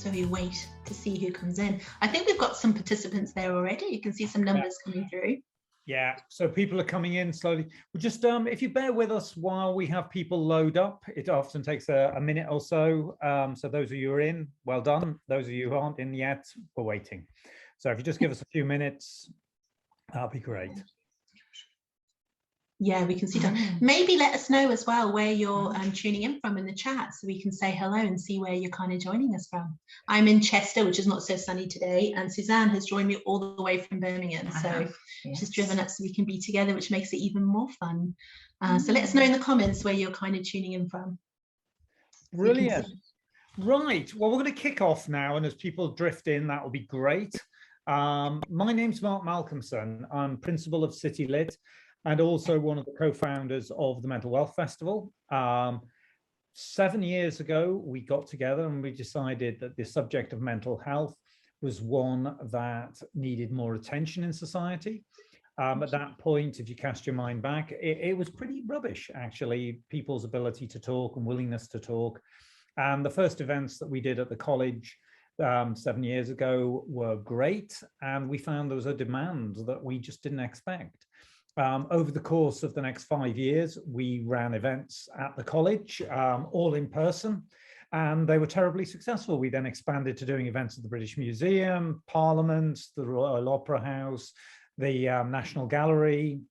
So we wait to see who comes in. I think we've got some participants there already. You can see some numbers coming through. Yeah, so people are coming in slowly. We'll just, if you bear with us while we have people load up, it often takes a minute or so. So those of you who are in, well done. Those of you who aren't in yet, we're waiting. So if you just give us a few minutes, that'll be great. Yeah, we can see that. Maybe let us know as well where you're tuning in from in the chat, so we can say hello and see where you're kind of joining us from. I'm in Chester, which is not so sunny today, and Suzanne has joined me all the way from Birmingham. So she's driven up so we can be together, which makes it even more fun. So let us know in the comments where you're kind of tuning in from. Brilliant. Right, well, we're going to kick off now, and as people drift in, that will be great. My name's Mark Malcolmson. I'm principal of City Lit, and also one of the co-founders of the Mental Wealth Festival. 7 years ago, we got together and we decided that the subject of mental health was one that needed more attention in society. At that point, if you cast your mind back, it was pretty rubbish, actually, people's ability to talk and willingness to talk. And the first events that we did at the college 7 years ago were great. And we found there was a demand that we just didn't expect. Over the course of the next 5 years, we ran events at the college, all in person, and they were terribly successful. We then expanded to doing events at the British Museum, Parliament, the Royal Opera House, the National Gallery,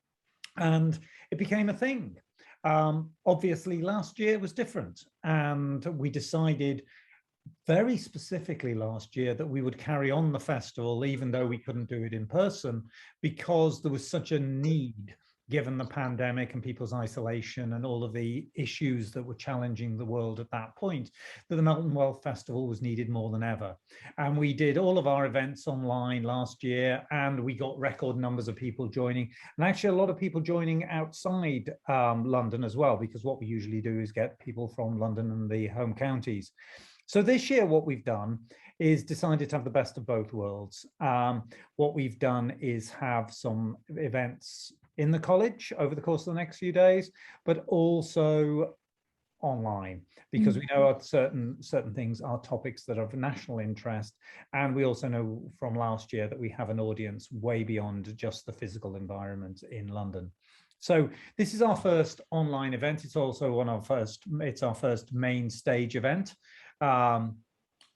and it became a thing. Obviously, last year was different, and we decided very specifically last year that we would carry on the festival, even though we couldn't do it in person, because there was such a need, given the pandemic and people's isolation and all of the issues that were challenging the world at that point, that the Mental Wealth Festival was needed more than ever. And we did all of our events online last year, and we got record numbers of people joining, and actually a lot of people joining outside London as well, because what we usually do is get people from London and the home counties. So this year, what we've done is decided to have the best of both worlds. What we've done is have some events in the college over the course of the next few days, but also online, because we know certain things are topics that are of national interest. And we also know from last year that we have an audience way beyond just the physical environment in London. So this is our first online event. It's also it's our first main stage event. I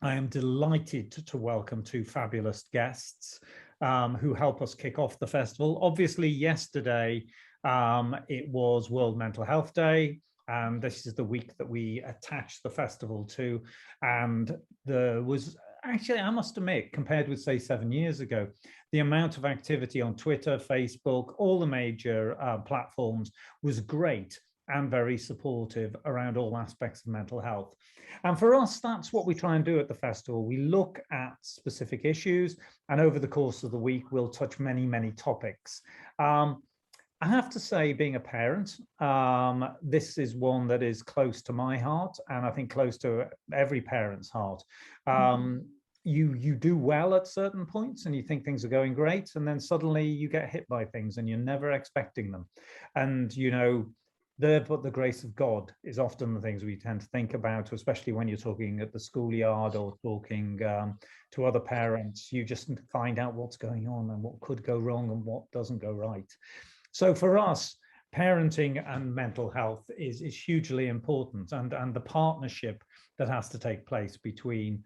am delighted to welcome two fabulous guests who help us kick off the festival. Obviously, yesterday it was World Mental Health Day, and this is the week that we attached the festival to. And there was actually, I must admit, compared with, say, 7 years ago, the amount of activity on Twitter, Facebook, all the major platforms was great and very supportive around all aspects of mental health. And for us, that's what we try and do at the festival. We look at specific issues, and over the course of the week, we'll touch many, many topics. I have to say, being a parent, this is one that is close to my heart, and I think close to every parent's heart. You do well at certain points and you think things are going great, and then suddenly you get hit by things and you're never expecting them. And, you know, but the grace of God is often the things we tend to think about, especially when you're talking at the schoolyard or talking to other parents. You just find out what's going on and what could go wrong and what doesn't go right. So for us, parenting and mental health is hugely important, and the partnership that has to take place between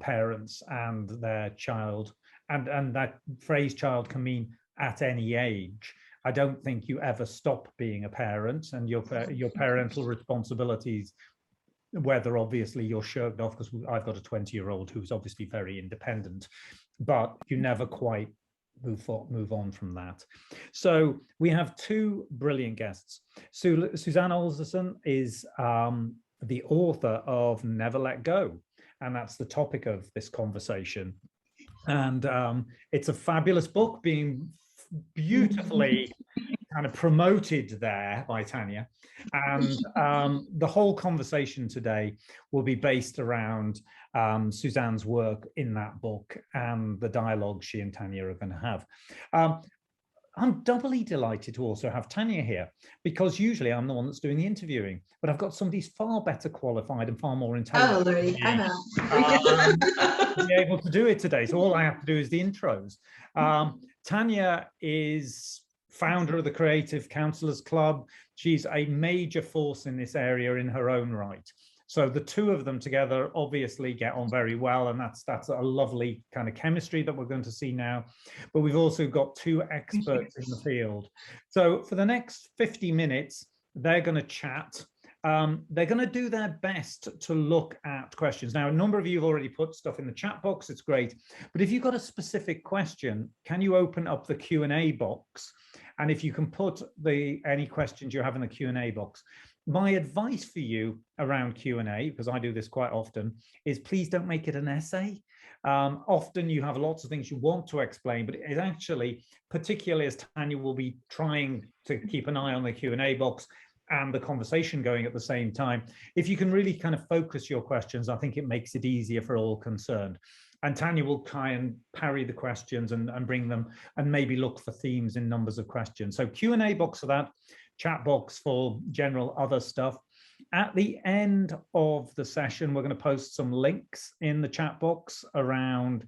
parents and their child, and that phrase child can mean at any age. I don't think you ever stop being a parent, and your parental responsibilities, whether obviously you're shirked off, because I've got a 20-year-old who's obviously very independent, but you never quite move on from that. So we have two brilliant guests. Suzanne Alderson is the author of Never Let Go, and that's the topic of this conversation. And it's a fabulous book, being beautifully kind of promoted there by Tanja. And the whole conversation today will be based around Suzanne's work in that book and the dialogue she and Tanja are going to have. I'm doubly delighted to also have Tanja here, because usually I'm the one that's doing the interviewing, but I've got somebody far better qualified and far more intelligent. Oh, Louis, I'm out. To be able to do it today. So all I have to do is the intros. Tanja is founder of the Creative Counsellors Club. She's a major force in this area in her own right. So the two of them together obviously get on very well, and that's a lovely kind of chemistry that we're going to see now. But we've also got two experts in the field. So for the next 50 minutes, they're going to chat. They're going to do their best to look at questions. Now, a number of you have already put stuff in the chat box. It's great. But if you've got a specific question, can you open up the Q&A box? And if you can put any questions you have in the Q&A box. My advice for you around Q&A, because I do this quite often, is please don't make it an essay. Often you have lots of things you want to explain, but it actually, particularly as Tanja will be trying to keep an eye on the Q&A box and the conversation going at the same time, if you can really kind of focus your questions, I think it makes it easier for all concerned. And Tanja will try and parry the questions and bring them and maybe look for themes in numbers of questions. So Q&A box for that, chat box for general other stuff. At the end of the session, we're going to post some links in the chat box around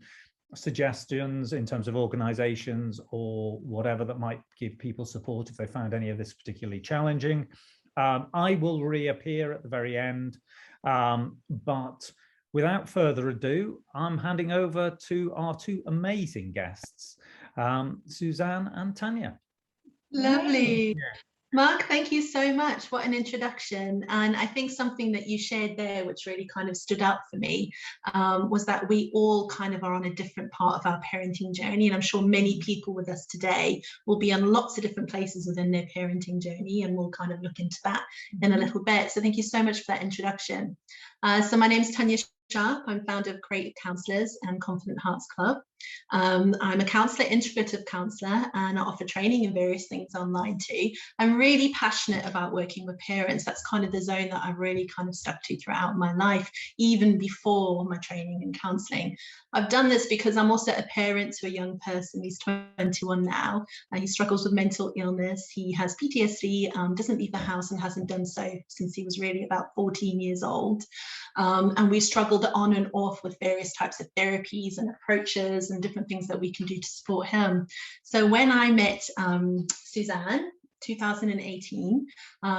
suggestions in terms of organizations or whatever that might give people support if they found any of this particularly challenging. I will reappear at the very end, but without further ado, I'm handing over to our two amazing guests, Suzanne and Tanja. Lovely. Yeah. Mark, thank you so much. What an introduction. And I think something that you shared there, which really kind of stood out for me, was that we all kind of are on a different part of our parenting journey. And I'm sure many people with us today will be on lots of different places within their parenting journey. And we'll kind of look into that in a little bit. So thank you so much for that introduction. So my name is Tanja Sharpe. I'm founder of Creative Counsellors and Confident Hearts Club. I'm a counsellor, integrative counsellor, and I offer training in various things online too. I'm really passionate about working with parents. That's kind of the zone that I've really kind of stuck to throughout my life, even before my training in counselling. I've done this because I'm also a parent to a young person. He's 21 now, and he struggles with mental illness. He has PTSD, doesn't leave the house and hasn't done so since he was really about 14 years old. And we struggled on and off with various types of therapies and approaches and different things that we can do to support him. So when I met Suzanne, 2018,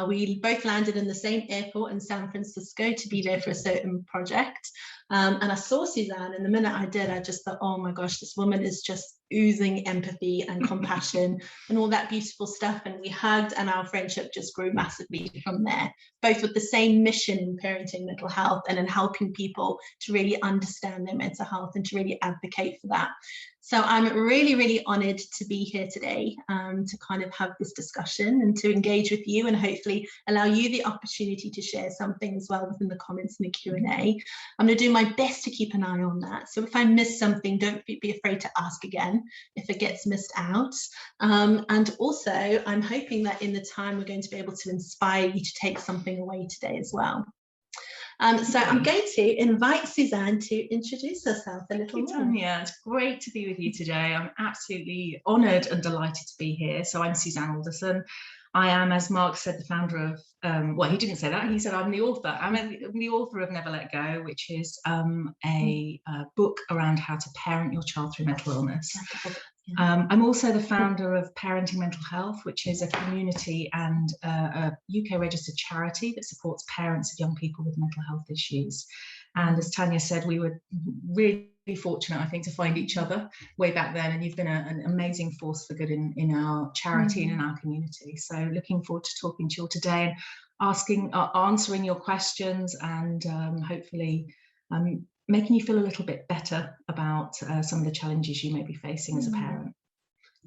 we both landed in the same airport in San Francisco to be there for a certain project. And I saw Suzanne, and the minute I did, I just thought, oh my gosh, this woman is just oozing empathy and compassion and all that beautiful stuff. And we hugged, and our friendship just grew massively from there, both with the same mission in parenting mental health and in helping people to really understand their mental health and to really advocate for that. So I'm really, really honoured to be here today to kind of have this discussion and to engage with you and hopefully allow you the opportunity to share something as well within the comments and the Q&A. I'm going to do my best to keep an eye on that. So if I miss something, don't be afraid to ask again if it gets missed out. And also, I'm hoping that in the time we're going to be able to inspire you to take something away today as well. So I'm going to invite Suzanne to introduce herself a little more. Tanja, it's great to be with you today. I'm absolutely honoured and delighted to be here. So I'm Suzanne Alderson. I am, as Mark said, the founder of, well, he didn't say that, he said I'm the author. I'm the author of Never Let Go, which is a book around how to parent your child through mental illness. I'm also the founder of Parenting Mental Health, which is a community and a UK registered charity that supports parents of young people with mental health issues. And as Tanja said, we were really fortunate, I think, to find each other way back then. And you've been an amazing force for good in our charity and in our community. So looking forward to talking to you all today and answering your questions and hopefully making you feel a little bit better about some of the challenges you may be facing as a parent.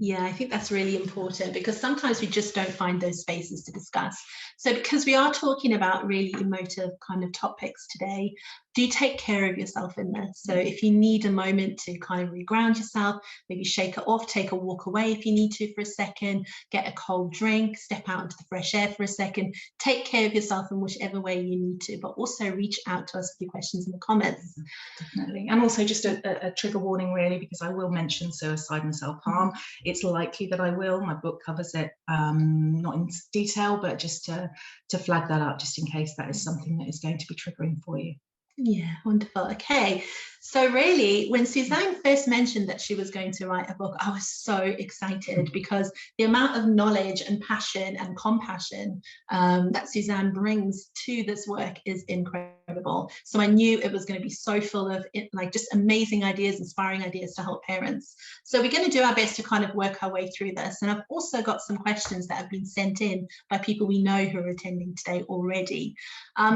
Yeah, I think that's really important because sometimes we just don't find those spaces to discuss. So because we are talking about really emotive kind of topics today, do take care of yourself in this. So if you need a moment to kind of reground yourself, maybe shake it off, take a walk away if you need to for a second, get a cold drink, step out into the fresh air for a second, take care of yourself in whichever way you need to, but also reach out to us with your questions in the comments. Definitely. And also just a trigger warning, really, because I will mention suicide and self-harm. It's likely that I will. My book covers it, not in detail, but just to flag that up, just in case that is something that is going to be triggering for you. Yeah, wonderful. Okay, so really, when Suzanne first mentioned that she was going to write a book, I was so excited, because the amount of knowledge and passion and compassion that Suzanne brings to this work is incredible. So I knew it was going to be so full of like just amazing ideas, inspiring ideas to help parents. So we're going to do our best to kind of work our way through this. And I've also got some questions that have been sent in by people we know who are attending today already.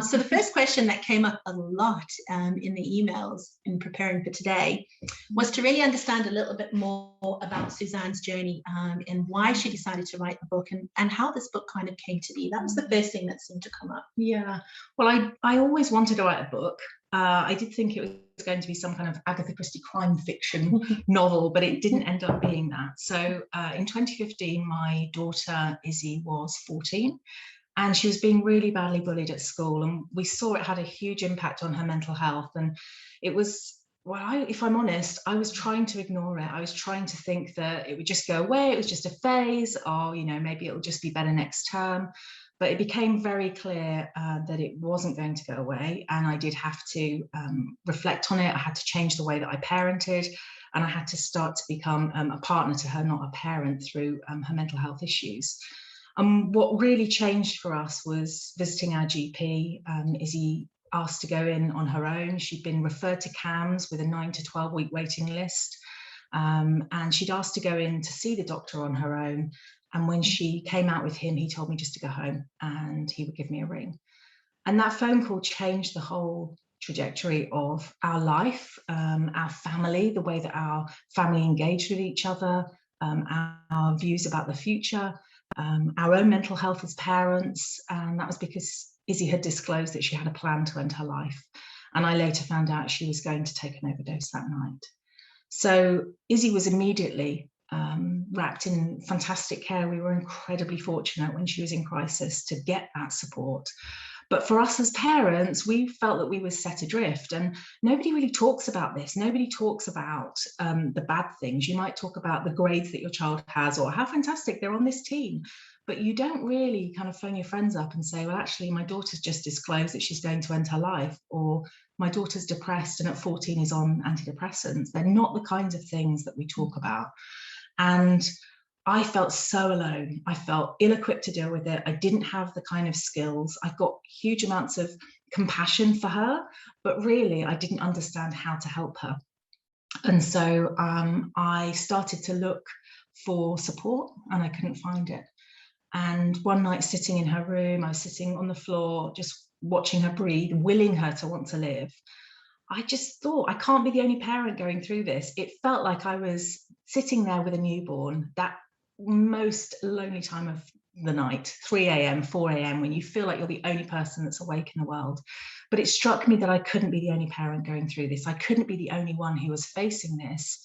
So the first question that came up a lot in the emails in preparing for today was to really understand a little bit more about Suzanne's journey and why she decided to write the book, and how this book kind of came to be. That was the first thing that seemed to come up. Yeah, well, I always wanted to write a book. I did think it was going to be some kind of Agatha Christie crime fiction novel, but it didn't end up being that. So in 2015, my daughter Izzy was 14. And she was being really badly bullied at school, and we saw it had a huge impact on her mental health. And it was, well, if I'm honest, I was trying to ignore it. I was trying to think that it would just go away, it was just a phase, or, you know, maybe it'll just be better next term. But it became very clear that it wasn't going to go away, and I did have to reflect on it. I had to change the way that I parented, and I had to start to become a partner to her, not a parent, through her mental health issues. What really changed for us was visiting our GP. Izzy asked to go in on her own. She'd been referred to CAMS with a 9 to 12 week waiting list. And she'd asked to go in to see the doctor on her own. And when she came out with him, he told me just to go home and he would give me a ring. And that phone call changed the whole trajectory of our life, our family, the way that our family engaged with each other, our views about the future. Our own mental health as parents, and that was because Izzy had disclosed that she had a plan to end her life, and I later found out she was going to take an overdose that night. So Izzy was immediately wrapped in fantastic care. We were incredibly fortunate when she was in crisis to get that support. But for us as parents, we felt that we were set adrift, and nobody really talks about this. Nobody talks about the bad things. You might talk about the grades that your child has, or how fantastic they're on this team, but you don't really kind of phone your friends up and say, well, actually, my daughter's just disclosed that she's going to end her life, or my daughter's depressed and at 14 is on antidepressants. They're not the kinds of things that we talk about. And I felt so alone. I felt ill-equipped to deal with it. I didn't have the kind of skills. I got huge amounts of compassion for her, but really I didn't understand how to help her. And so I started to look for support, and I couldn't find it. And one night, sitting in her room, I was sitting on the floor, just watching her breathe, willing her to want to live. I just thought, I can't be the only parent going through this. It felt like I was sitting there with a newborn, that most lonely time of the night, 3 a.m., 4 a.m., when you feel like you're the only person that's awake in the world. But it struck me that I couldn't be the only parent going through this. I couldn't be the only one who was facing this.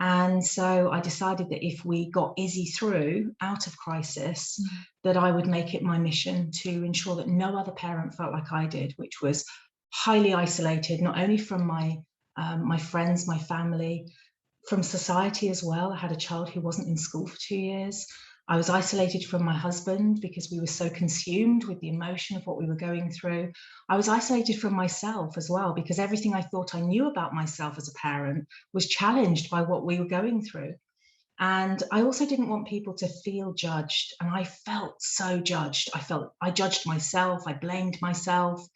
And so I decided that if we got Izzy through out of crisis, that I would make it my mission to ensure that no other parent felt like I did, which was highly isolated, not only from my friends, my family, from society as well. I had a child who wasn't in school for 2 years. I was isolated from my husband because we were so consumed with the emotion of what we were going through. I was isolated from myself as well, because everything I thought I knew about myself as a parent was challenged by what we were going through. And I also didn't want people to feel judged. And I felt so judged. I judged myself, I blamed myself.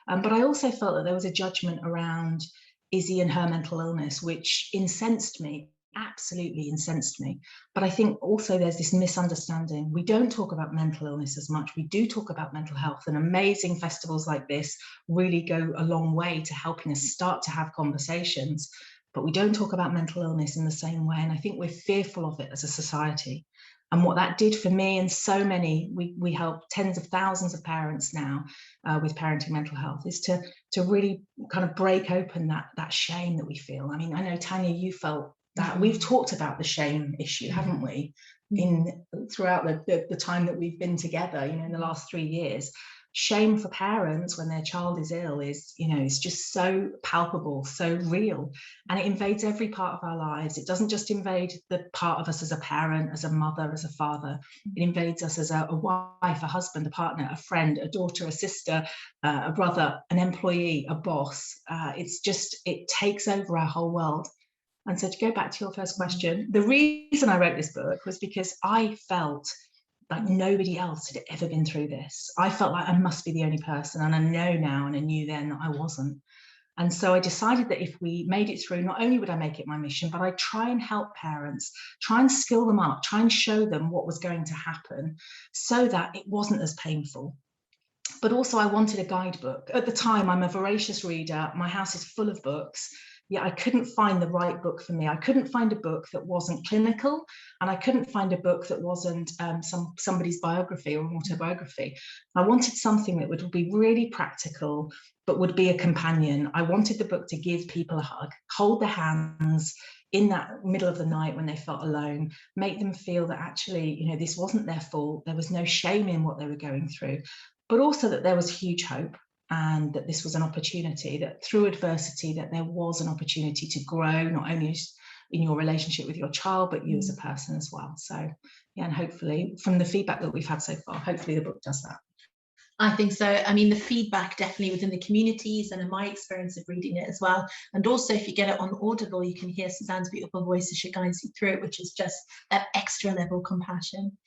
But I also felt that there was a judgment around Izzy and her mental illness, which incensed me, absolutely incensed me. But I think also there's this misunderstanding. We don't talk about mental illness as much. We do talk about mental health, and amazing festivals like this really go a long way to helping us start to have conversations. but we don't talk about mental illness in the same way. And I think we're fearful of it as a society. And what that did for me and so many, we help tens of thousands of parents now with parenting mental health, is to really kind of break open that shame that we feel. I mean, I know, Tanja, you felt that. We've talked about the shame issue, haven't we, throughout the time that we've been together, you know, in the last 3 years. Shame for parents when their child is ill is, you know, it's just so palpable, so real, and it invades every part of our lives. It doesn't just invade the part of us as a parent, as a mother, as a father. It invades us as a wife, a husband, a partner, a friend, a daughter, a sister, a brother, an employee, a boss. It takes over our whole world. And so to go back to your first question, the reason I wrote this book was because I felt like nobody else had ever been through this. I felt like I must be the only person, and I know now, and I knew then that I wasn't. And so I decided that if we made it through, not only would I make it my mission, but I'd try and help parents, try and skill them up, try and show them what was going to happen so that it wasn't as painful. But also I wanted a guidebook. At the time, I'm a voracious reader. My house is full of books. Yeah, I couldn't find the right book for me. I couldn't find a book that wasn't clinical, and I couldn't find a book that wasn't somebody's biography or autobiography. I wanted something that would be really practical, but would be a companion. I wanted the book to give people a hug, hold their hands in that middle of the night when they felt alone, make them feel that actually, you know, this wasn't their fault. There was no shame in what they were going through, but also that there was huge hope. And that this was an opportunity, that through adversity, that there was an opportunity to grow, not only in your relationship with your child, but you as a person as well. So, yeah, and hopefully from the feedback that we've had so far, hopefully the book does that. I think so. I mean, the feedback definitely within the communities and in my experience of reading it as well. And also if you get it on Audible, you can hear Suzanne's beautiful voice as she guides you through it, which is just that extra level compassion.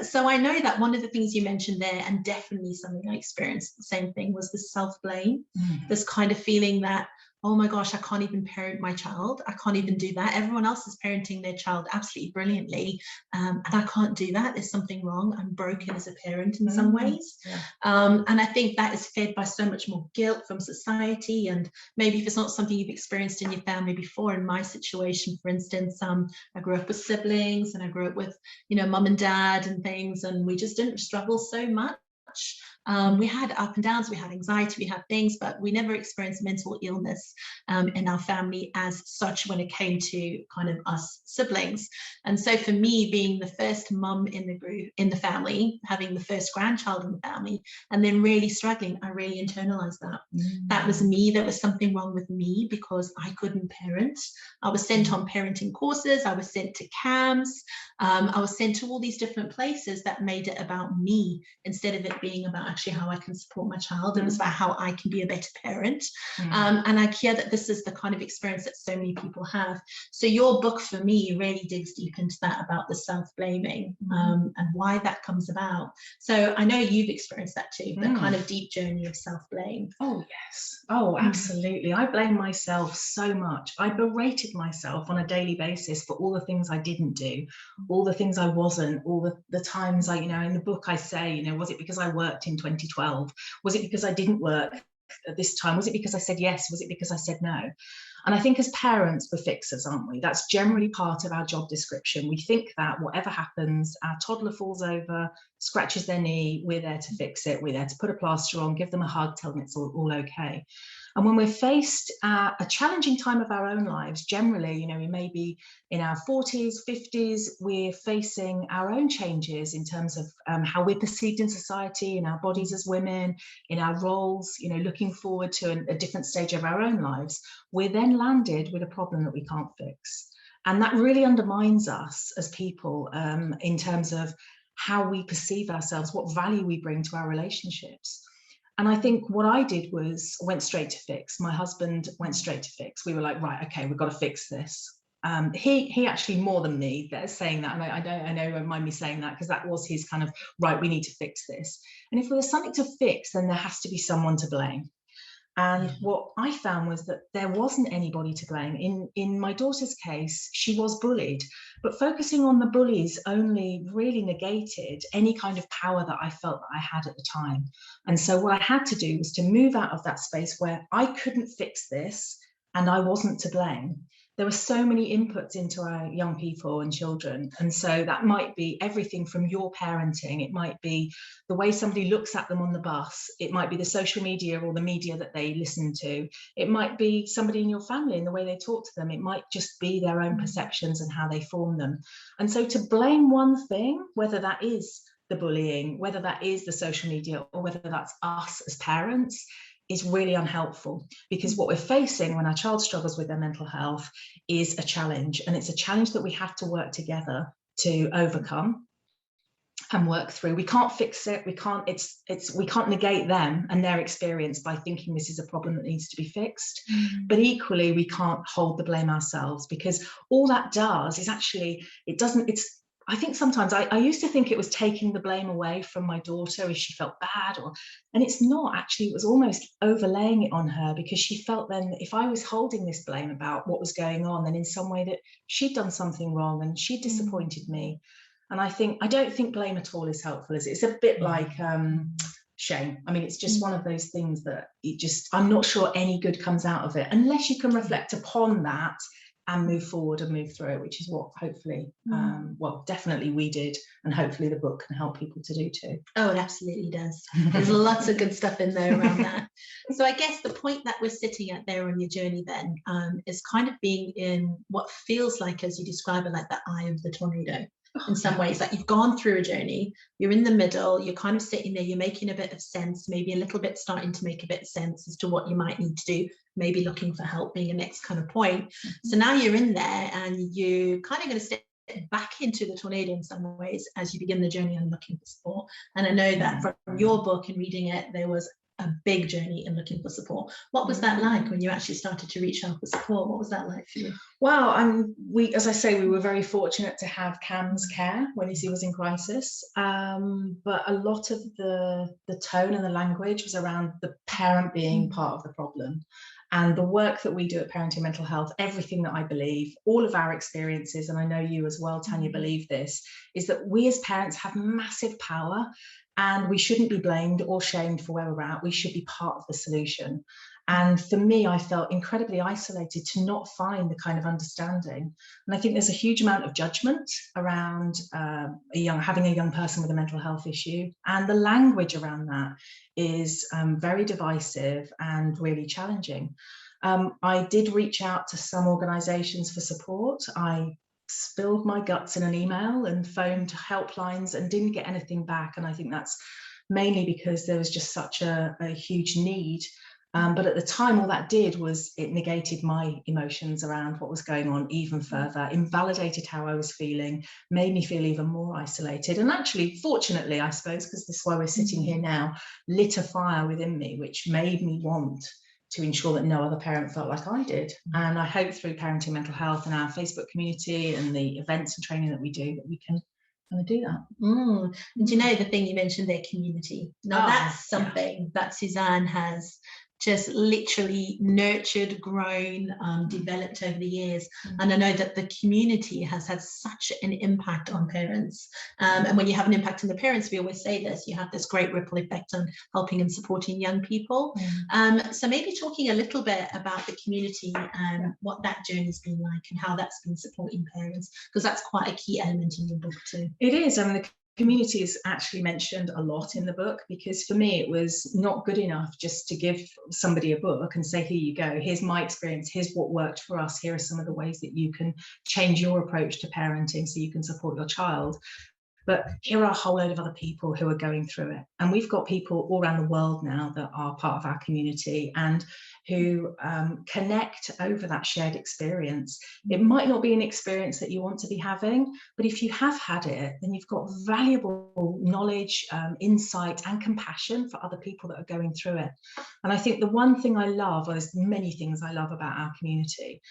So I know that one of the things you mentioned there, and definitely something I experienced the same thing, was the self-blame, this kind of feeling that, oh my gosh, I can't even parent my child. I can't even do that. Everyone else is parenting their child absolutely brilliantly. And I can't do that. There's something wrong. I'm broken as a parent in some ways. Yeah. And I think that is fed by so much more guilt from society. And maybe if it's not something you've experienced in your family before, in my situation, for instance, I grew up with siblings and I grew up with, you know, mum and dad and things, and we just didn't struggle so much. We had up and downs, we had anxiety, we had things, but we never experienced mental illness in our family as such when it came to kind of us siblings. And so for me, being the first mum in the group, in the family, having the first grandchild in the family, and then really struggling, I really internalized that. That was me. There was something wrong with me because I couldn't parent. I was sent on parenting courses, I was sent to camps, I was sent to all these different places that made it about me instead of it being about actually how I can support my child. It was about how I can be a better parent. And I hear that this is the kind of experience that so many people have. So your book for me really digs deep into that, about the self-blaming and why that comes about. So I know you've experienced that too, the kind of deep journey of self-blame. Oh yes, oh absolutely. I blame myself so much. I berated myself on a daily basis for all the things I didn't do, all the things I wasn't, all the times I, you know, in the book I say, you know, was it because I worked in 2012? Was it because I didn't work at this time? Was it because I said yes? Was it because I said no? And I think as parents, we're fixers, aren't we? That's generally part of our job description. We think that whatever happens, our toddler falls over, scratches their knee, we're there to fix it. We're there to put a plaster on, give them a hug, tell them it's all okay. And when we're faced at a challenging time of our own lives, generally, you know, we may be in our 40s, 50s, we're facing our own changes in terms of how we're perceived in society, in our bodies as women, in our roles, you know, looking forward to a different stage of our own lives. We're then landed with a problem that we can't fix. And that really undermines us as people in terms of how we perceive ourselves, what value we bring to our relationships. And I think what I did was went straight to fix. My husband went straight to fix. We were like, right, okay, we've got to fix this. He actually more than me, saying that, and I know, won't mind me saying that, because that was his kind of, right, we need to fix this. And if there was something to fix, then there has to be someone to blame. And what I found was that there wasn't anybody to blame. In my daughter's case, she was bullied, but focusing on the bullies only really negated any kind of power that I felt that I had at the time. And so what I had to do was to move out of that space where I couldn't fix this. and I wasn't to blame. There were so many inputs into our young people and children. And so that might be everything from your parenting. It might be the way somebody looks at them on the bus. It might be the social media or the media that they listen to. It might be somebody in your family and the way they talk to them. It might just be their own perceptions and how they form them. And so to blame one thing, whether that is the bullying, whether that is the social media, or whether that's us as parents, is really unhelpful, because what we're facing when our child struggles with their mental health is a challenge, and it's a challenge that we have to work together to overcome and work through. We can't fix it. We can't negate them and their experience by thinking this is a problem that needs to be fixed. But equally, we can't hold the blame ourselves, because all that does is actually, I think sometimes I used to think it was taking the blame away from my daughter if she felt bad, and it's not. Actually, it was almost overlaying it on her, because she felt then if I was holding this blame about what was going on, then in some way that she'd done something wrong and she disappointed me. And I don't think blame at all is helpful. It's a bit like shame. I mean, it's just one of those things that I'm not sure any good comes out of it unless you can reflect upon that and move forward and move through it, which is what hopefully, well, definitely we did, and hopefully the book can help people to do too. Oh, it absolutely does. There's lots of good stuff in there around that. So I guess the point that we're sitting at there on your journey then is kind of being in what feels like, as you describe it, like the eye of the tornado. In some ways, like you've gone through a journey, you're in the middle, you're kind of sitting there, you're making a bit of sense, maybe a little bit starting to make a bit of sense as to what you might need to do, maybe looking for help being a next kind of point. So now you're in there and you kind of going to step back into the tornado in some ways as you begin the journey and looking for support. And I know that from your book and reading it, there was a big journey in looking for support. What was that like when you actually started to reach out for support? What was that like for you? Well, as I say, we were very fortunate to have Cam's care when he was in crisis. But a lot of the tone and the language was around the parent being part of the problem. And the work that we do at Parenting Mental Health, everything that I believe, all of our experiences, and I know you as well, Tanya, believe this, is that we as parents have massive power, and we shouldn't be blamed or shamed for where we're at. We should be part of the solution. And for me, I felt incredibly isolated to not find the kind of understanding. And I think there's a huge amount of judgment around having a young person with a mental health issue. And the language around that is very divisive and really challenging. I did reach out to some organisations for support. I spilled my guts in an email and phoned helplines and didn't get anything back. And I think that's mainly because there was just such a huge need. But at the time, all that did was it negated my emotions around what was going on even further, invalidated how I was feeling, made me feel even more isolated. And actually, fortunately, I suppose, because this is why we're sitting here now, lit a fire within me, which made me want to ensure that no other parent felt like I did. And I hope through Parenting Mental Health and our Facebook community and the events and training that we do, that we can kind of do that. And you know, the thing you mentioned there, community. Now that's something that Suzanne has just literally nurtured, grown, developed over the years. And I know that the community has had such an impact on parents. And when you have an impact on the parents, we always say this, you have this great ripple effect on helping and supporting young people. So maybe talking a little bit about the community and what that journey's been like and how that's been supporting parents, because that's quite a key element in your book too. It is. I mean, the community is actually mentioned a lot in the book, because for me it was not good enough just to give somebody a book and say, here you go, here's my experience, here's what worked for us, here are some of the ways that you can change your approach to parenting so you can support your child. But here are a whole load of other people who are going through it. And we've got people all around the world now that are part of our community and who connect over that shared experience. It might not be an experience that you want to be having, but if you have had it, then you've got valuable knowledge, insight and compassion for other people that are going through it. And I think the one thing I love, or there's many things I love about our community,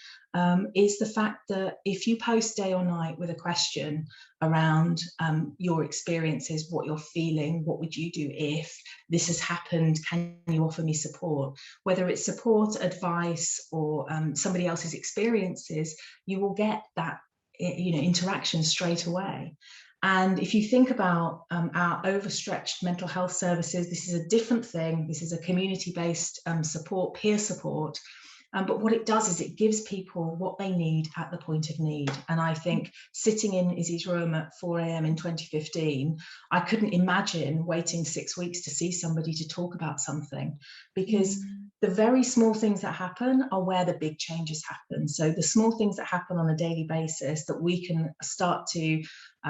is the fact that if you post day or night with a question around your experiences, what you're feeling, what would you do if this has happened, can you offer me support? Whether it's support, advice, or somebody else's experiences, you will get that interaction straight away. And if you think about our overstretched mental health services, this is a different thing. This is a community-based support, peer support. But what it does is it gives people what they need at the point of need. And I think sitting in Izzy's room at 4 a.m. in 2015, I couldn't imagine waiting 6 weeks to see somebody to talk about something, because the very small things that happen are where the big changes happen. So the small things that happen on a daily basis that we can start to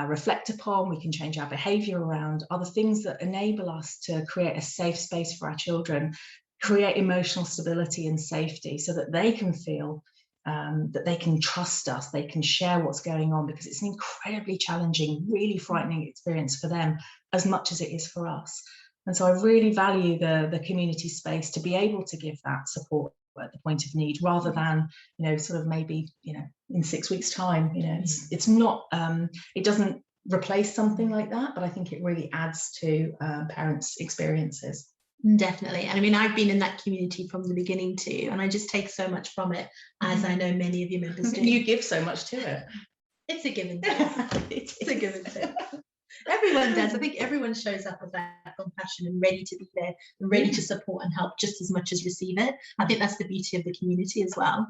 reflect upon, we can change our behavior around, are the things that enable us to create a safe space for our children, create emotional stability and safety, so that they can feel that they can trust us, they can share what's going on, because it's an incredibly challenging, really frightening experience for them as much as it is for us. And so I really value the community space to be able to give that support at the point of need, rather than, you know, sort of maybe, you know, in 6 weeks' time. You know, it's not, it doesn't replace something like that, but I think it really adds to parents' experiences. Definitely. And I mean, I've been in that community from the beginning too, and I just take so much from it, as I know many of you members do. You give so much to it. It's a give and take. It's a give and take. Everyone does. I think everyone shows up with that compassion and ready to be there and ready to support and help just as much as receive it. I think that's the beauty of the community as well.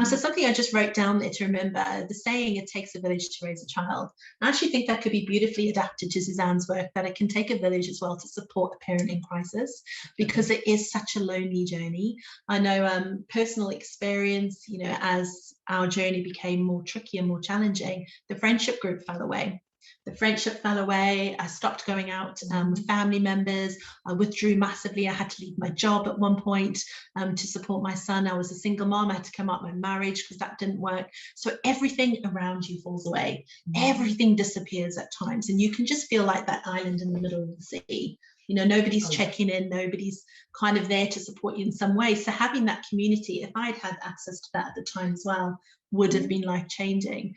So something I just wrote down there to remember, the saying, it takes a village to raise a child. I actually think that could be beautifully adapted to Suzanne's work, that it can take a village as well to support a parent in crisis, because it is such a lonely journey. I know personal experience, you know, as our journey became more tricky and more challenging, the friendship group fell away. The friendship fell away. I stopped going out with family members. I withdrew massively. I had to leave my job at one point to support my son. I was a single mom. I had to come out of my marriage because that didn't work. So everything around you falls away. Everything disappears at times. And you can just feel like that island in the middle of the sea. You know, nobody's checking in, nobody's kind of there to support you in some way. So having that community, if I'd had access to that at the time as well, would have been life-changing.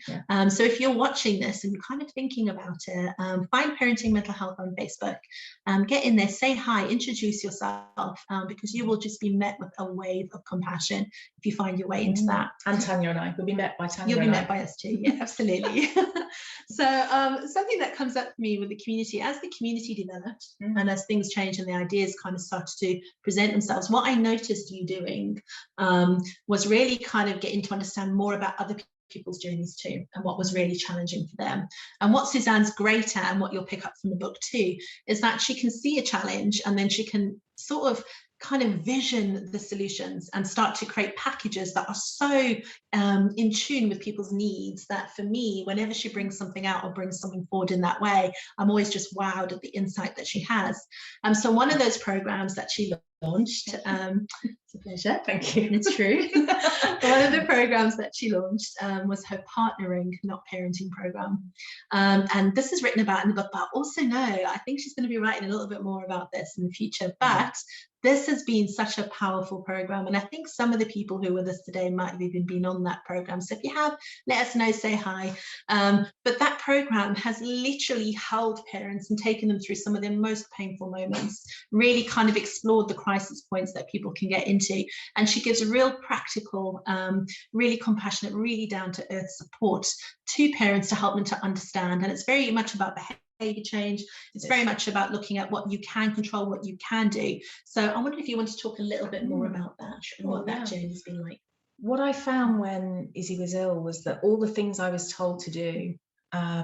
So if you're watching this and kind of thinking about it, find Parenting Mental Health on Facebook, get in there, say hi, introduce yourself, because you will just be met with a wave of compassion if you find your way into that. And Tanja and I will be met by Tanja. You'll be met by us too, yeah, absolutely. So something that comes up for me with the community, as the community developed and as things changed and the ideas kind of started to present themselves, what I noticed you doing was really kind of getting to understand more about other people's journeys too, and what was really challenging for them. And what Suzanne's great at, and what you'll pick up from the book too, is that she can see a challenge and then she can sort of kind of vision the solutions and start to create packages that are so in tune with people's needs, that for me, whenever she brings something out or brings something forward in that way, I'm always just wowed at the insight that she has. So one of those programs that she launched, it's a pleasure, thank you, it's true. One of the programs that she launched was her Partnering, Not Parenting program. And this is written about in the book, but I also know, I think she's going to be writing a little bit more about this in the future. But this has been such a powerful program, and I think some of the people who are with us today might have even been on that program. So if you have, let us know, say hi. But that program has literally held parents and taken them through some of their most painful moments, really kind of explored the crisis points that people can get into. And she gives real practical, really compassionate, really down-to-earth support to parents to help them to understand. And it's very much about behavior change. It's very much about looking at what you can control, what you can do. So I wonder if you want to talk a little bit more about that and what that journey's been like. What I found when Izzy was ill was that all the things I was told to do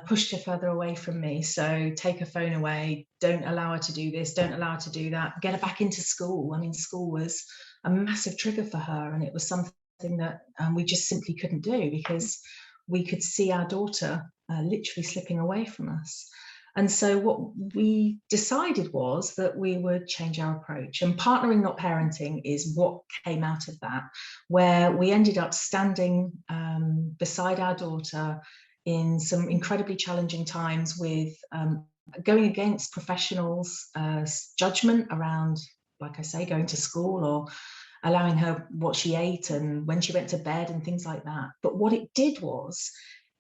pushed her further away from me. So take her phone away, don't allow her to do this, don't allow her to do that, get her back into school. I mean, school was a massive trigger for her, and it was something that we just simply couldn't do, because we could see our daughter literally slipping away from us. And so what we decided was that we would change our approach, and Partnering Not Parenting is what came out of that, where we ended up standing beside our daughter in some incredibly challenging times with going against professionals' judgment around, like I say, going to school or allowing her what she ate and when she went to bed and things like that. But what it did was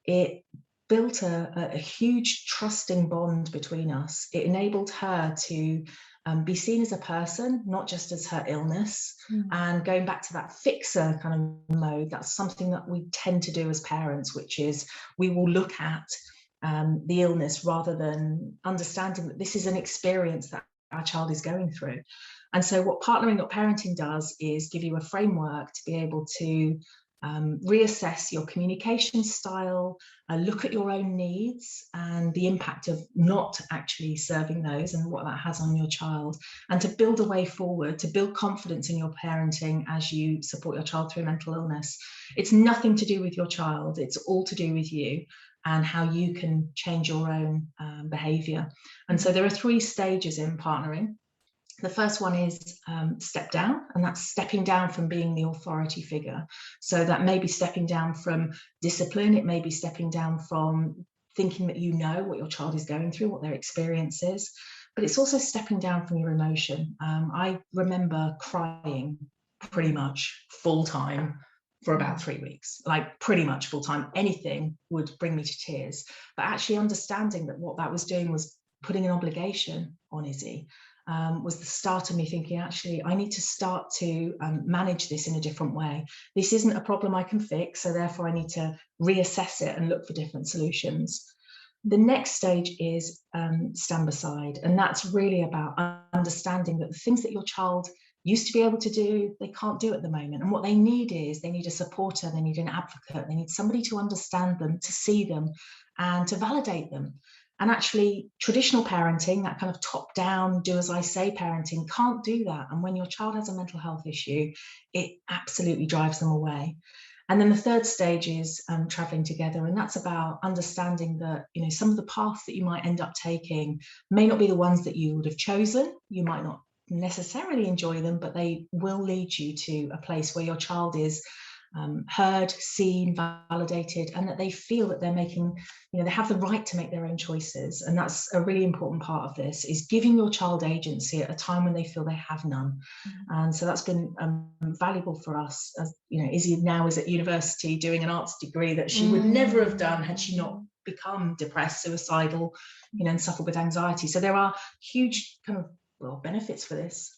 it built a huge trusting bond between us. It enabled her to be seen as a person, not just as her illness. And going back to that fixer kind of mode, that's something that we tend to do as parents, which is we will look at the illness rather than understanding that this is an experience that our child is going through. And so what Partnering Not Parenting does is give you a framework to be able to reassess your communication style, look at your own needs and the impact of not actually serving those and what that has on your child, and to build a way forward, to build confidence in your parenting as you support your child through mental illness. It's nothing to do with your child, it's all to do with you and how you can change your own behaviour. And so there are 3 stages in partnering. The first one is step down, and that's stepping down from being the authority figure. So that may be stepping down from discipline, it may be stepping down from thinking that you know what your child is going through, what their experience is, but it's also stepping down from your emotion. I remember crying pretty much full time for about 3 weeks, like pretty much full time. Anything would bring me to tears, but actually understanding that what that was doing was putting an obligation on Izzy. Was the start of me thinking, actually, I need to start to manage this in a different way. This isn't a problem I can fix, so therefore I need to reassess it and look for different solutions. The next stage is stand beside, and that's really about understanding that the things that your child used to be able to do, they can't do at the moment. And what they need is, they need a supporter, they need an advocate, they need somebody to understand them, to see them, and to validate them. And actually, traditional parenting, that kind of top-down, do-as-I-say parenting, can't do that. And when your child has a mental health issue, it absolutely drives them away. And then the third stage is traveling together. And that's about understanding that, you know, some of the paths that you might end up taking may not be the ones that you would have chosen. You might not necessarily enjoy them, but they will lead you to a place where your child is heard, seen, validated, and that they feel that they're making, you know, they have the right to make their own choices. And that's a really important part of this, is giving your child agency at a time when they feel they have none. And so that's been valuable for us. As you know, Izzy now is at university doing an arts degree that she would never have done had she not become depressed, suicidal, you know, and suffered with anxiety. So there are huge kind of benefits for this.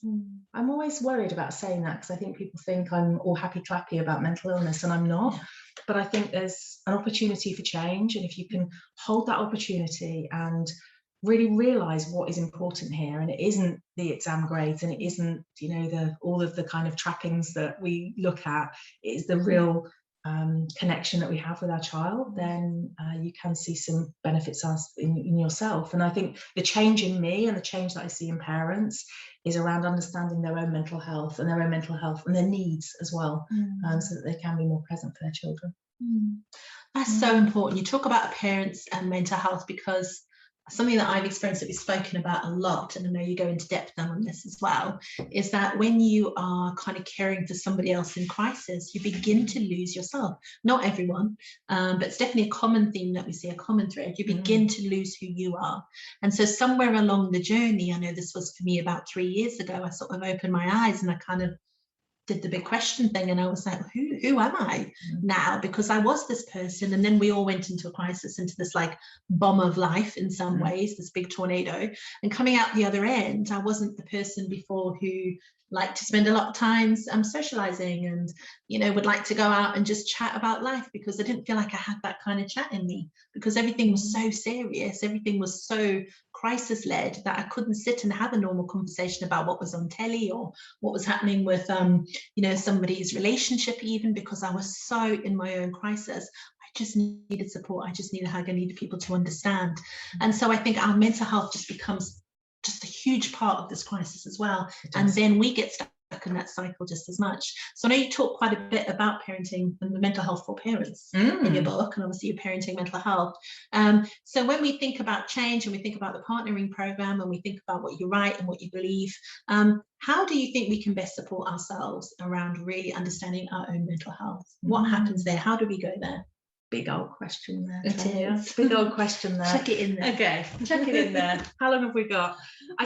I'm always worried about saying that, because I think people think I'm all happy clappy about mental illness, and I'm not. But I think there's an opportunity for change, and if you can hold that opportunity and really realize what is important here, and it isn't the exam grades, and it isn't, you know, all of the kind of trappings that we look at, it is the real connection that we have with our child, then you can see some benefits in yourself. And I think the change in me and the change that I see in parents is around understanding their own mental health and their needs as well, so that they can be more present for their children. That's so important. You talk about parents and mental health, because something that I've experienced, that we've spoken about a lot, and I know you go into depth on this as well, is that when you are kind of caring for somebody else in crisis, you begin to lose yourself. Not everyone, but it's definitely a common theme that we see, a common thread. You begin to lose who you are. And so somewhere along the journey, I know this was for me about 3 years ago, I sort of opened my eyes and I kind of did the big question thing, and I was like, who am I now? Because I was this person, and then we all went into a crisis, into this like bomb of life in some ways, this big tornado, and coming out the other end, I wasn't the person before who liked to spend a lot of time socializing, and, you know, would like to go out and just chat about life, because I didn't feel like I had that kind of chat in me, because everything was so serious, everything was so crisis led, that I couldn't sit and have a normal conversation about what was on telly or what was happening with you know, somebody's relationship, even, because I was so in my own crisis. I just needed support, I just needed a hug, I needed people to understand. And so I think our mental health just becomes just a huge part of this crisis as well, and then we get stuck in that cycle just as much. So I know you talk quite a bit about parenting and the mental health for parents in your book, and obviously you're parenting mental health. So when we think about change, and we think about the partnering program, and we think about what you write and what you believe, how do you think we can best support ourselves around really understanding our own mental health? What happens there? How do we go there? Big old question there. It is. Big old question there. Chuck it in there. Okay, chuck it in there. How long have we got? I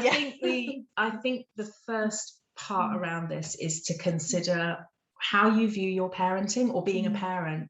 think the first part around this is to consider how you view your parenting or being a parent.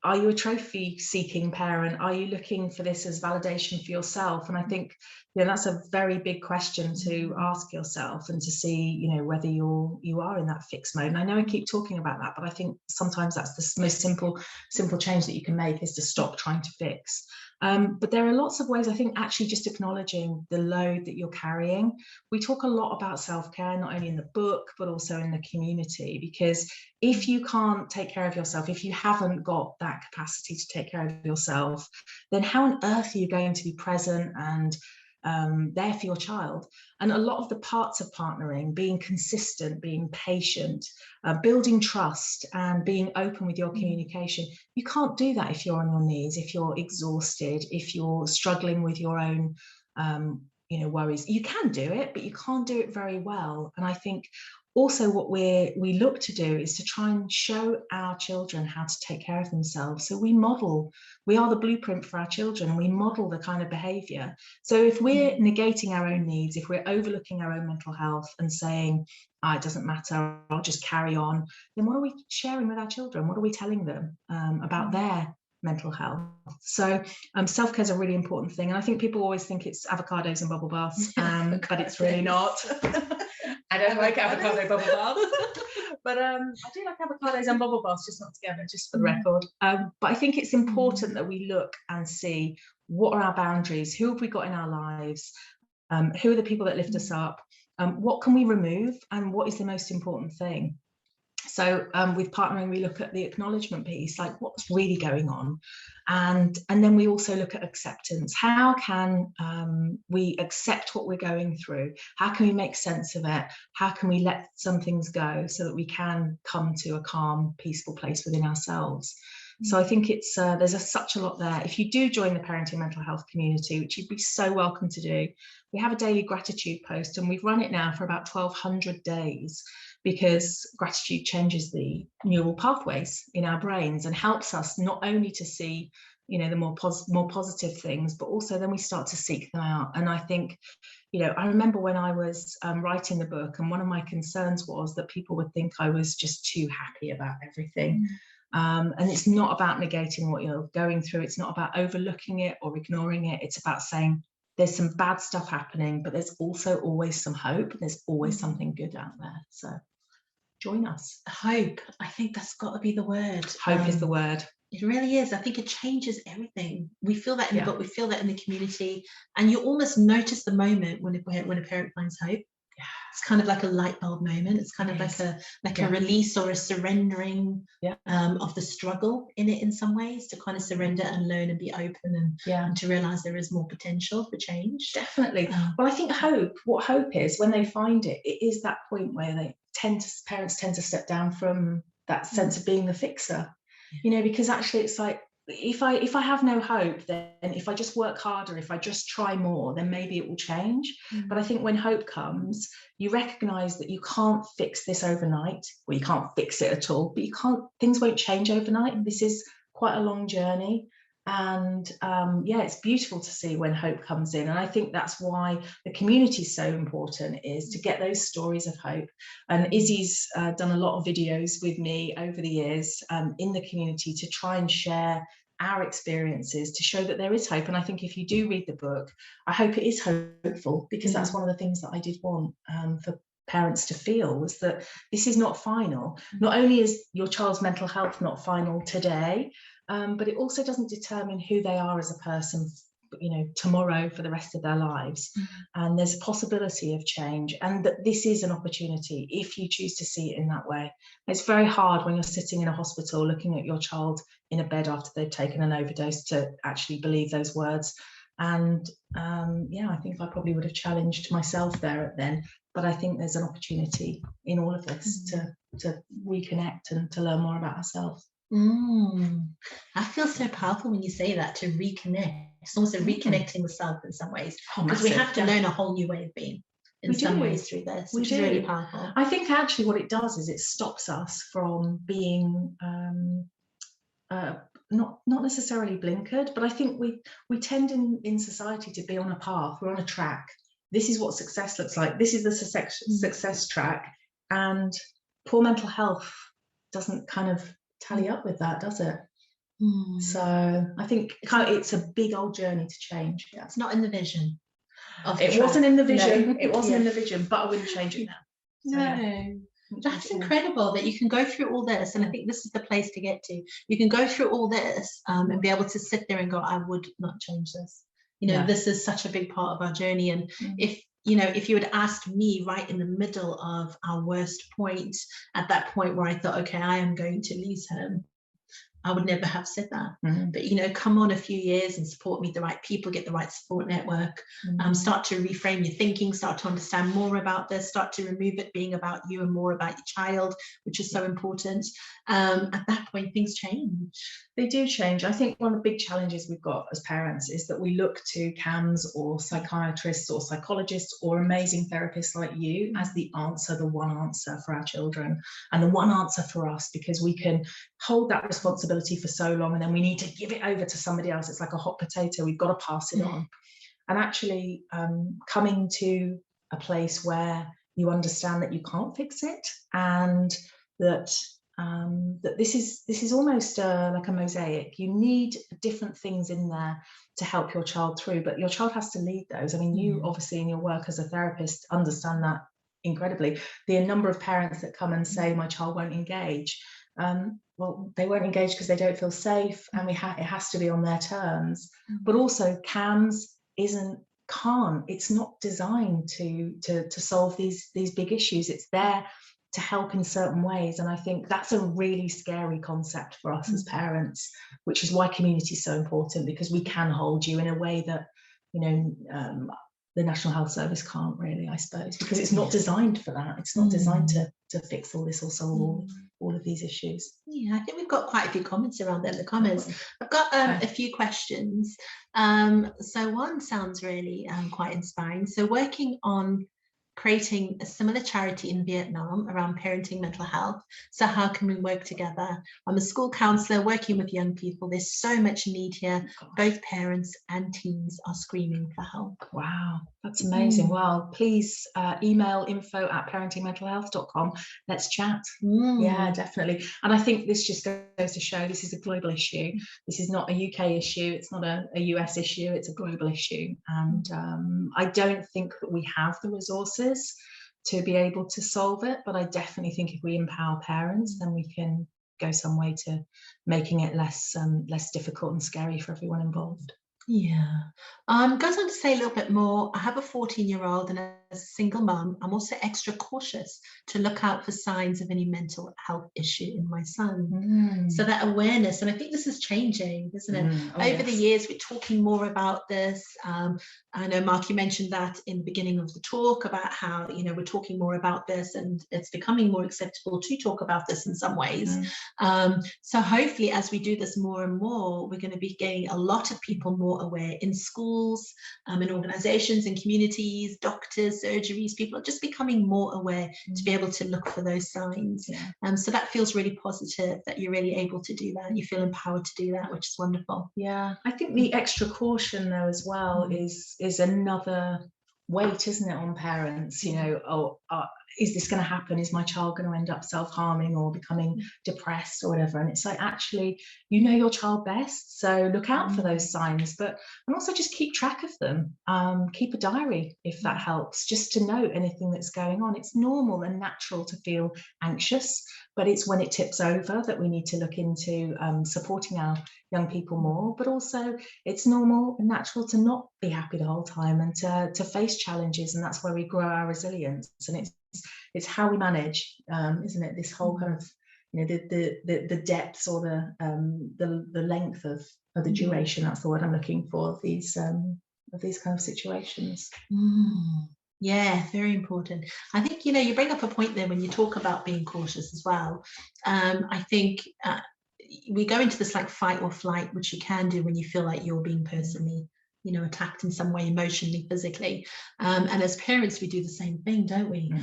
are you a trophy seeking parent? Are you looking for this as validation for yourself? And I think, you know, that's a very big question to ask yourself, and to see, you know, whether you are in that fixed mode. And I know I keep talking about that, but I think sometimes that's the most simple change that you can make, is to stop trying to fix. But there are lots of ways, I think, actually just acknowledging the load that you're carrying. We talk a lot about self-care, not only in the book, but also in the community, because if you can't take care of yourself, if you haven't got that capacity to take care of yourself, then how on earth are you going to be present and there for your child? And a lot of the parts of partnering, being consistent, being patient, building trust, and being open with your communication, you can't do that if you're on your knees, if you're exhausted, if you're struggling with your own you know, worries. You can do it, but you can't do it very well. And I think also what we look to do is to try and show our children how to take care of themselves. So we are the blueprint for our children, and we model the kind of behavior. So if we're negating our own needs, if we're overlooking our own mental health and saying, it doesn't matter, I'll just carry on, then what are we sharing with our children? What are we telling them about their mental health? So self-care is a really important thing. And I think people always think it's avocados and bubble baths, but it's really not. I don't like avocado bubble baths, but I do like avocados and bubble baths, just not together, just for the record. But I think it's important that we look and see, what are our boundaries? Who have we got in our lives? Who are the people that lift us up? What can we remove? And what is the most important thing? So with partnering, we look at the acknowledgement piece, like what's really going on. And then we also look at acceptance. How can we accept what we're going through? How can we make sense of it? How can we let some things go so that we can come to a calm, peaceful place within ourselves? So I think it's there's such a lot there. If you do join the Parenting Mental Health community, which you'd be so welcome to do, we have a daily gratitude post, and we've run it now for about 1,200 days, because gratitude changes the neural pathways in our brains and helps us not only to see, you know, the more positive things, but also then we start to seek them out. And I think, you know, I remember when I was writing the book, and one of my concerns was that people would think I was just too happy about everything. And it's not about negating what you're going through. It's not about overlooking it or ignoring it. It's about saying there's some bad stuff happening, but there's also always some hope. There's always something good out there. So join us. Hope. I think that's got to be the word. Hope is the word. It really is. I think it changes everything. We feel that in the book. We feel that in the community, and you almost notice the moment when a parent finds hope. It's kind of like a light bulb moment. It's kind of like a release or a surrendering of the struggle in it, in some ways, to kind of surrender and learn and be open and to realize there is more potential for change. Definitely. Well, I think what hope is, when they find it, it is that point where parents tend to step down from that sense of being the fixer, you know, because actually it's like, if I have no hope, then if I just work harder, if I just try more, then maybe it will change. But I think when hope comes, you recognize that you can't fix this overnight, or you can't fix it at all, but things won't change overnight. This is quite a long journey. And it's beautiful to see when hope comes in. And I think that's why the community is so important, is to get those stories of hope. And Izzy's done a lot of videos with me over the years in the community to try and share our experiences, to show that there is hope. And I think if you do read the book, I hope it is hopeful, because that's one of the things that I did want for parents to feel, was that this is not final. Not only is your child's mental health not final today, but it also doesn't determine who they are as a person, you know, tomorrow, for the rest of their lives. And there's a possibility of change, and that this is an opportunity if you choose to see it in that way. It's very hard when you're sitting in a hospital looking at your child in a bed after they've taken an overdose to actually believe those words. And I think I probably would have challenged myself there then. But I think there's an opportunity in all of this to reconnect and to learn more about ourselves. I feel so powerful when you say that, to reconnect. It's almost a reconnecting with self in some ways, because we have to learn a whole new way of being in some ways through this, which is really powerful. I think actually what it does is it stops us from being not necessarily blinkered, but I think we tend in society to be on a path. We're on a track. This is what success looks like. This is the success track, and poor mental health doesn't kind of tally up with that, does it? So I think it's a big old journey to change. Yeah, it's not in the vision. It wasn't in the vision. No. It wasn't in the vision, but I wouldn't change it now. So, no. That's incredible that you can go through all this, and I think this is the place to get to. You can go through all this and be able to sit there and go, I would not change this. This is such a big part of our journey. And if you had asked me right in the middle of our worst point, at that point where I thought, okay, I am going to lose him, I would never have said that. But come on a few years and support me, the right people, get the right support network, start to reframe your thinking, start to understand more about this, start to remove it being about you and more about your child, which is so important. At that point, things change. They do change. I think one of the big challenges we've got as parents is that we look to CAMs or psychiatrists or psychologists or amazing therapists like you as the answer, the one answer for our children and the one answer for us, because we can hold that responsibility for so long and then we need to give it over to somebody else. It's like a hot potato. We've got to pass it on. And actually coming to a place where you understand that you can't fix it, and that this is almost like a mosaic. You need different things in there to help your child through, but your child has to lead those. I mean, you obviously in your work as a therapist understand that incredibly. The number of parents that come and say, my child won't engage. Well, they won't engage because they don't feel safe, and it has to be on their terms. But also CAMS it's not designed to solve these big issues. It's there to help in certain ways, and I think that's a really scary concept for us as parents, which is why community is so important, because we can hold you in a way that the National Health Service can't really, I suppose, because it's not designed for that. It's not designed to fix all this or solve all of these issues. Yeah, I think we've got quite a few comments around there in the comments. I've got a few questions. So one sounds really quite inspiring. So working on creating a similar charity in Vietnam around parenting mental health. So how can we work together? I'm a school counsellor working with young people. There's so much need here. Both parents and teens are screaming for help. Wow, that's amazing. Well, please email info@parentingmentalhealth.com. Let's chat. Yeah, definitely. And I think this just goes to show this is a global issue. This is not a UK issue. It's not a US issue. It's a global issue. And I don't think that we have the resources to be able to solve it, but I definitely think if we empower parents, then we can go some way to making it less difficult and scary for everyone involved. Yeah. Goes on to say a little bit more. I have a 14-year-old, and as a single mum, I'm also extra cautious to look out for signs of any mental health issue in my son. So that awareness, and I think this is changing, isn't it? Over the years, we're talking more about this. I know, Mark, you mentioned that in the beginning of the talk about how, we're talking more about this, and it's becoming more acceptable to talk about this in some ways. So hopefully, as we do this more and more, we're going to be getting a lot of people more aware in schools, in organizations, in communities, doctors, surgeries. People are just becoming more aware to be able to look for those signs. So that feels really positive that you're really able to do that, and you feel empowered to do that, which is wonderful. Yeah, I think the extra caution though as well is another weight, isn't it, on parents? Is this going to happen? Is my child going to end up self-harming or becoming depressed or whatever? And it's like, actually, your child best, so look out for those signs, and also just keep track of them. Keep a diary if that helps, just to note anything that's going on. It's normal and natural to feel anxious, but it's when it tips over that we need to look into supporting our young people more. But also it's normal and natural to not be happy the whole time, and to face challenges, and that's where we grow our resilience. And it's how we manage, isn't it, this whole kind of the depths or the length of the duration, that's the word I'm looking for, of these kind of situations. Yeah, very important. I think you bring up a point there when you talk about being cautious as well. I think we go into this like fight or flight, which you can do when you feel like you're being personally attacked in some way, emotionally, physically. And as parents, we do the same thing, don't we?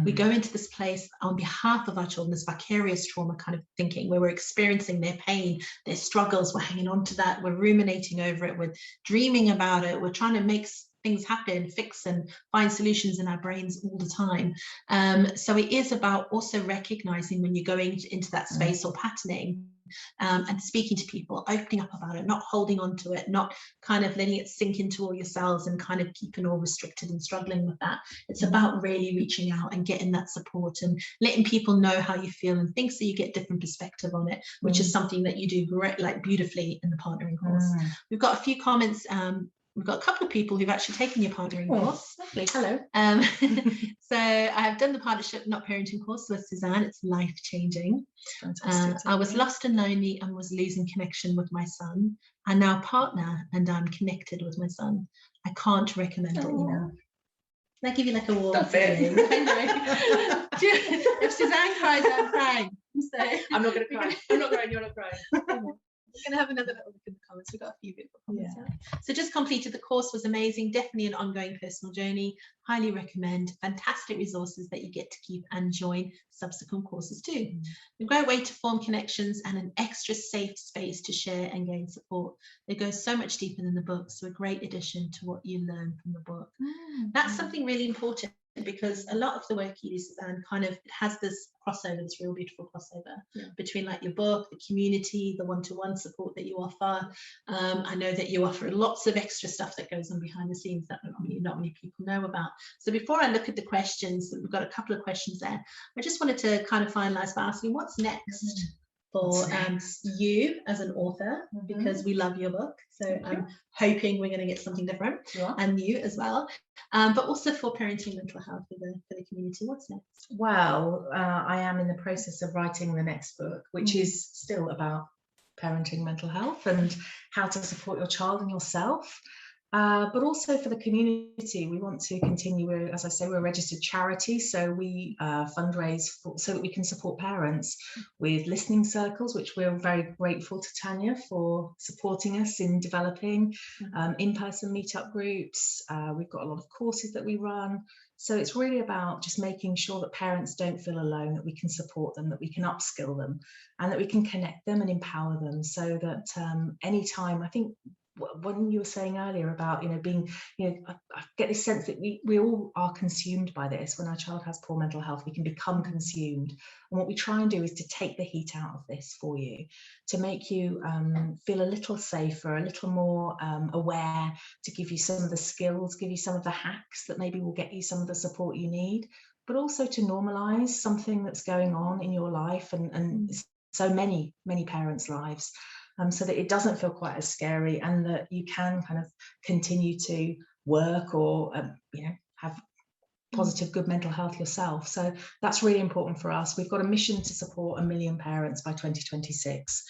We go into this place on behalf of our children, this vicarious trauma kind of thinking, where we're experiencing their pain, their struggles, we're hanging on to that, we're ruminating over it, we're dreaming about it, we're trying to make things happen, fix and find solutions in our brains all the time. So it is about also recognizing when you're going into that space or patterning, and speaking to people, opening up about it, not holding on to it, not kind of letting it sink into all your cells and kind of keeping all restricted and struggling with that. It's about really reaching out and getting that support and letting people know how you feel and think, so you get different perspective on it, which is something that you do great, like beautifully in the partnering course. We've got a few comments. We've got a couple of people who've actually taken your partnering course. Lovely. Hello. So I have done the partnership not parenting course with Suzanne. It's life-changing. I was lost and lonely and was losing connection with my son. I now partner and I'm connected with my son. I can't recommend it enough. Can I give you like a warm feeling? If Suzanne cries, I'm crying. So I'm not going to cry. I'm not crying. You're not crying. We're going to have another little look in the comments. We've got a few beautiful comments. So just completed the course, was amazing. Definitely an ongoing personal journey. Highly recommend. Fantastic resources that you get to keep and join subsequent courses too. A great way to form connections and an extra safe space to share and gain support. It goes so much deeper than the book, so a great addition to what you learn from the book. That's something really important, because a lot of the work you do, Suzanne, kind of has this crossover, this real beautiful crossover between like your book, the community, the one-to-one support that you offer. I know that you offer lots of extra stuff that goes on behind the scenes that not many people know about. So before I look at the questions, we've got a couple of questions there. I just wanted to kind of finalize by asking what's next for you as an author, because we love your book. So I'm hoping we're going to get something different, and you as well. But also for parenting mental health for the community. What's next? Well, I am in the process of writing the next book, which is still about parenting mental health and how to support your child and yourself. But also for the community, we want to continue. As I say, we're a registered charity, so we fundraise so that we can support parents with listening circles, which we're very grateful to Tanja for supporting us in developing, in-person meetup groups. We've got a lot of courses that we run. So it's really about just making sure that parents don't feel alone, that we can support them, that we can upskill them, and that we can connect them and empower them, so that anytime, I think, when you were saying earlier about being, I get this sense that we all are consumed by this. When our child has poor mental health, we can become consumed, and what we try and do is to take the heat out of this for you, to make you feel a little safer, a little more aware, to give you some of the skills, give you some of the hacks that maybe will get you some of the support you need, but also to normalize something that's going on in your life and so many parents' lives. So that it doesn't feel quite as scary, and that you can kind of continue to work or have positive, good mental health yourself. So that's really important for us. We've got a mission to support 1 million parents by 2026.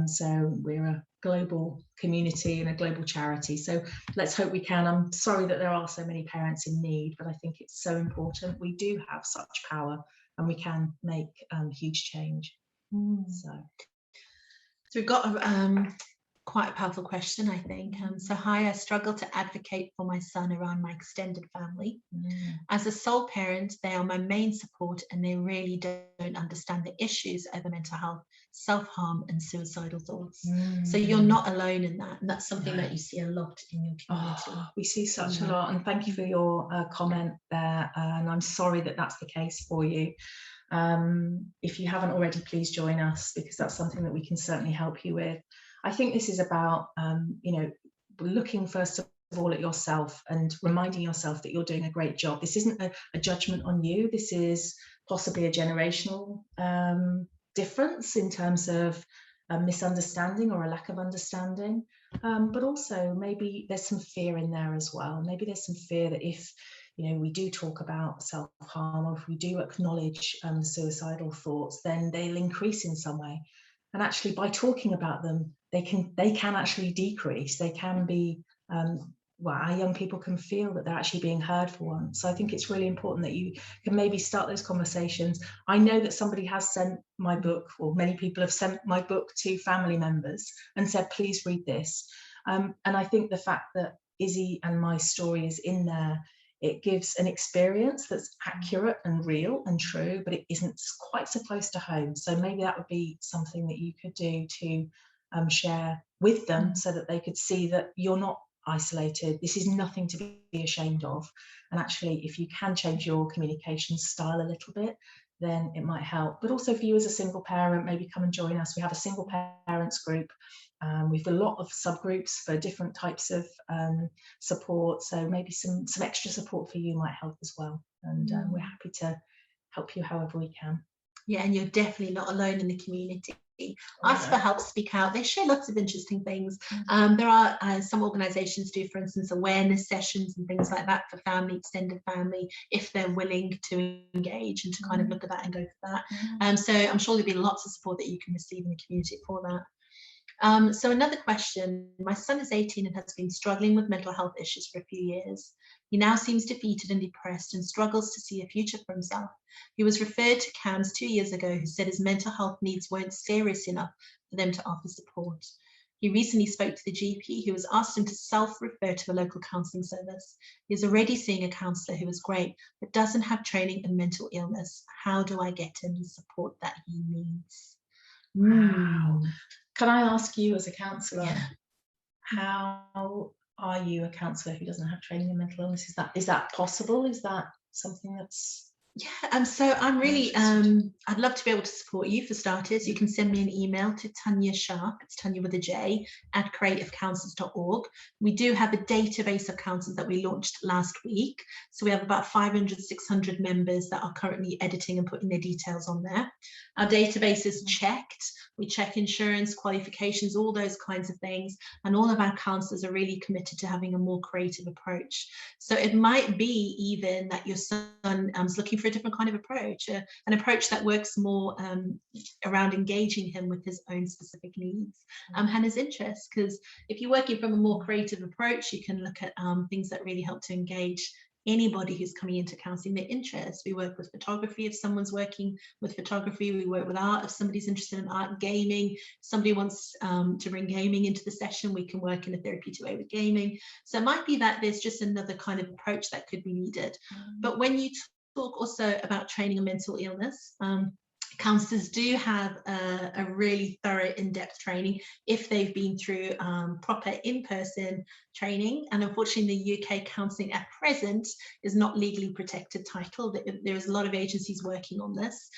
So we're a global community and a global charity. So let's hope we can. I'm sorry that there are so many parents in need, but I think it's so important. We do have such power, and we can make huge change. So we've got quite a powerful question, I think. So hi, I struggle to advocate for my son around my extended family. As a sole parent, they are my main support, and they really don't understand the issues over mental health, self-harm and suicidal thoughts. So you're not alone in that, and that's something that you see a lot in your community. We see such a lot, and thank you for your comment there, and I'm sorry that that's the case for you. If you haven't already, please join us, because that's something that we can certainly help you with. I think this is about, looking first of all at yourself and reminding yourself that you're doing a great job. This isn't a judgment on you. This is possibly a generational difference in terms of a misunderstanding or a lack of understanding. But also maybe there's some fear in there as well. Maybe there's some fear that if we do talk about self-harm, or if we do acknowledge suicidal thoughts, then they'll increase in some way. And actually, by talking about them, they can actually decrease. They can be, our young people can feel that they're actually being heard for once. So I think it's really important that you can maybe start those conversations. I know that somebody has sent my book, or many people have sent my book to family members and said, please read this. And I think the fact that Izzy and my story is in there, it gives an experience that's accurate and real and true, but it isn't quite so close to home. So maybe that would be something that you could do to share with them, so that they could see that you're not isolated. This is nothing to be ashamed of. And actually, if you can change your communication style a little bit, then it might help. But also for you as a single parent, maybe come and join us. We have a single parents group. We've got a lot of subgroups for different types of support. So maybe some extra support for you might help as well. And we're happy to help you however we can. Yeah, and you're definitely not alone in the community. Ask for help, speak out. They share lots of interesting things. There are some organizations do, for instance, awareness sessions and things like that for family, extended family, if they're willing to engage and to kind of look at that and go for that. So I'm sure there'll be lots of support that you can receive in the community for that. So another question, my son is 18 and has been struggling with mental health issues for a few years. He now seems defeated and depressed and struggles to see a future for himself. He was referred to CAMS 2 years ago, who said his mental health needs weren't serious enough for them to offer support. He recently spoke to the GP, who has asked him to self-refer to a local counselling service. He's already seeing a counsellor who is great, but doesn't have training in mental illness. How do I get him the support that he needs? Wow. Can I ask you as a counsellor, Yeah. how are you a counsellor who doesn't have training in mental illness? Is that possible? Is that something that's... Yeah, so I'm really, I'd love to be able to support you for starters. You can send me an email to Tanja Sharpe, it's Tanja with a J, at creativecounsellors.org. We do have a database of counsellors that we launched last week. So we have about 500, 600 members that are currently editing and putting their details on there. Our database is checked. We check insurance, qualifications, all those kinds of things. And all of our counsellors are really committed to having a more creative approach. So it might be even that your son is looking for a different kind of approach, an approach that works more around engaging him with his own specific needs and his interests. Because if you're working from a more creative approach, you can look at things that really help to engage anybody who's coming into counselling, their interests. We work with photography if someone's working with photography. We work with art if somebody's interested in art and gaming. Somebody wants to bring gaming into the session, we can work in a therapeutic way with gaming. So it might be that there's just another kind of approach that could be needed. But when you talk also about training and mental illness, counsellors do have a really thorough in-depth training if they've been through proper in-person training. And unfortunately, the UK counselling at present is not legally protected title. There's a lot of agencies working on this.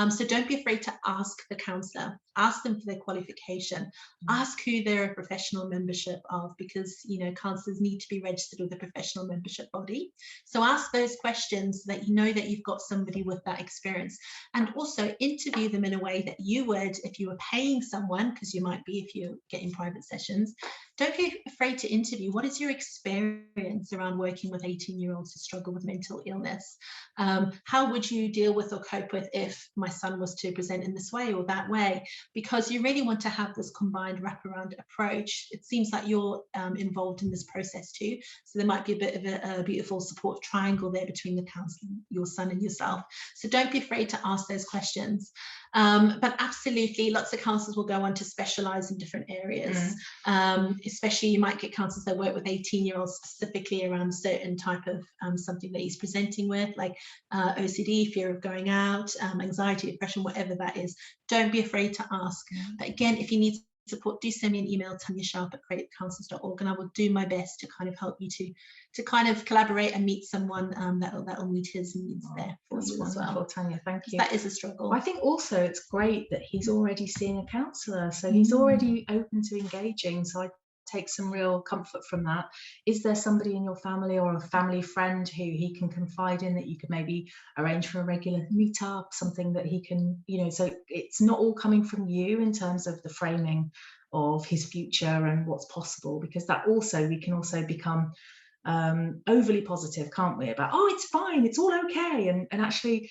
So don't be afraid to ask the counsellor. Ask them for their qualification. Ask who they're a professional membership of, because counsellors need to be registered with a professional membership body. So ask those questions so that you know that you've got somebody with that experience. And also interview them in a way that you would if you were paying someone, because you might be if you're getting private sessions. Don't be afraid to interview. What is your experience around working with 18-year-olds who struggle with mental illness? How would you deal with or cope with if my son was to present in this way or that way? Because you really want to have this combined wraparound approach. It seems like you're involved in this process too. So there might be a bit of a beautiful support triangle there between the counsellor, your son and yourself. So don't be afraid to ask those questions. But absolutely, lots of counsellors will go on to specialise in different areas. Especially you might get counsellors that work with 18-year-olds specifically around a certain type of something that he's presenting with, like OCD, fear of going out, anxiety, depression, whatever that is. Don't be afraid to ask. But again, if you need support, do send me an email, Tanja Sharpe at creativecounsellors.org, and I will do my best to kind of help you to kind of collaborate and meet someone that'll meet his needs there for you as well. Tanja, thank you. That is a struggle. I think also it's great that he's already seeing a counsellor, so he's already open to engaging. So I take some real comfort from that. Is there somebody in your family or a family friend who he can confide in, that you could maybe arrange for a regular meetup, something that he can, so it's not all coming from you in terms of the framing of his future and what's possible, because that also, we can also become overly positive, can't we, about, oh, it's fine, it's all okay, and actually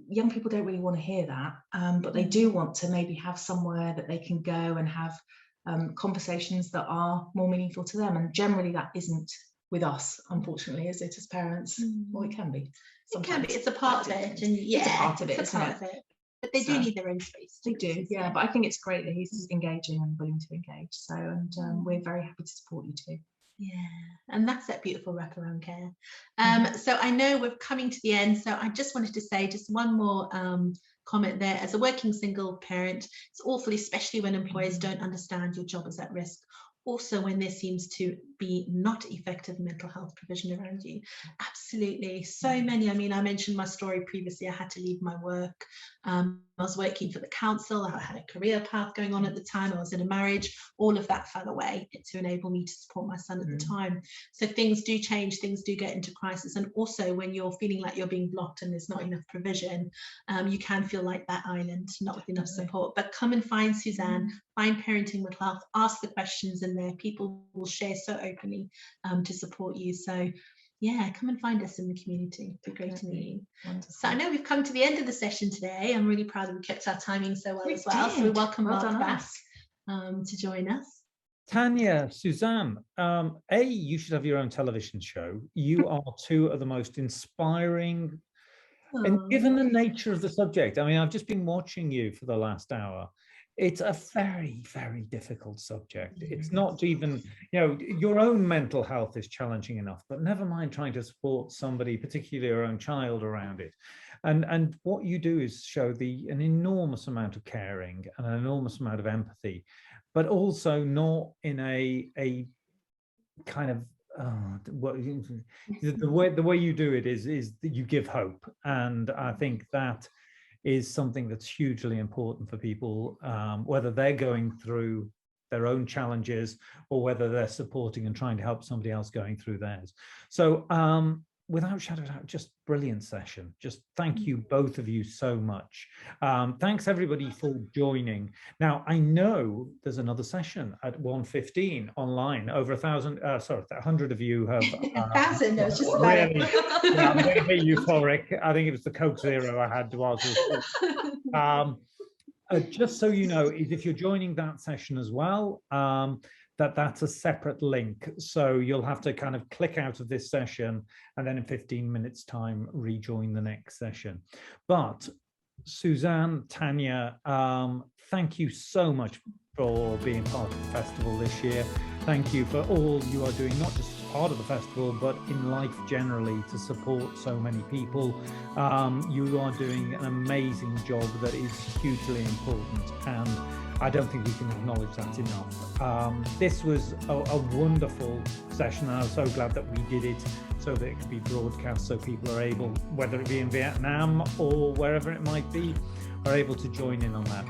young people don't really want to hear that, but they do want to maybe have somewhere that they can go and have conversations that are more meaningful to them, and generally that isn't with us, unfortunately, is it, as parents? Well, it can be. Sometimes. It can be. It's a part of it, and yeah, it's a part of it, it's a part of it. But they do need their own space. They do, yeah. But I think it's great that he's engaging and willing to engage. So, and we're very happy to support you too. Yeah, and that's that beautiful wraparound care. So I know we're coming to the end, so I just wanted to say just one more comment there. As a working single parent, it's awful, especially when employers don't understand your job is at risk. Also when there seems to be not effective mental health provision around you? Absolutely. So many. I mean, I mentioned my story previously. I had to leave my work. I was working for the council. I had a career path going on at the time. I was in a marriage. All of that fell away to enable me to support my son at the time. So things do change. Things do get into crisis. And also when you're feeling like you're being blocked and there's not enough provision, you can feel like that island, not with enough support. But come and find Suzanne, find Parenting with Health, ask the questions in there. People will share so openly to support you. So yeah, come and find us in the community. It'd be great to meet you. Wonderful. So I know we've come to the end of the session today. I'm really proud that we kept our timing so well as well. So we welcome Mark back to join us. Tanja, Suzanne, you should have your own television show. You are two of the most inspiring, and given the nature of the subject, I mean, I've just been watching you for the last hour. It's a very, very difficult subject. It's not even, your own mental health is challenging enough, but never mind trying to support somebody, particularly your own child, around it. And what you do is show an enormous amount of caring and an enormous amount of empathy, but also not in a kind of the way you do it is that you give hope, and I think that is something that's hugely important for people, whether they're going through their own challenges or whether they're supporting and trying to help somebody else going through theirs. So without shadow of a doubt, just brilliant session. Just thank you, both of you, so much. Thanks everybody for joining. Now I know there's another session at 1:15 online. Over 100 of you have 1,000. I was just really, I'm getting a bit euphoric. I think it was the Coke Zero I had to answer. Just so you know, if you're joining that session as well, that's a separate link. So you'll have to kind of click out of this session and then in 15 minutes time, rejoin the next session. But Suzanne, Tanja, thank you so much for being part of the festival this year. Thank you for all you are doing, not just as part of the festival, but in life generally, to support so many people. You are doing an amazing job that is hugely important, and I don't think we can acknowledge that enough. This was a wonderful session, and I was so glad that we did it so that it could be broadcast, so people are able, whether it be in Vietnam or wherever it might be, are able to join in on that.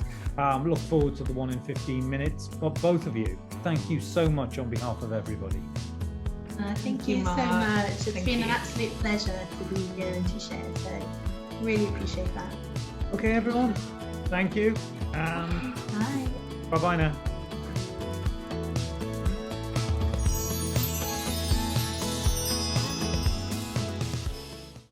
Look forward to the one in 15 minutes. But both of you, thank you so much on behalf of everybody. Thank you so much. It's been an absolute pleasure to be here and to share. So really appreciate that. Okay, everyone. Thank you. Bye. Bye-bye now.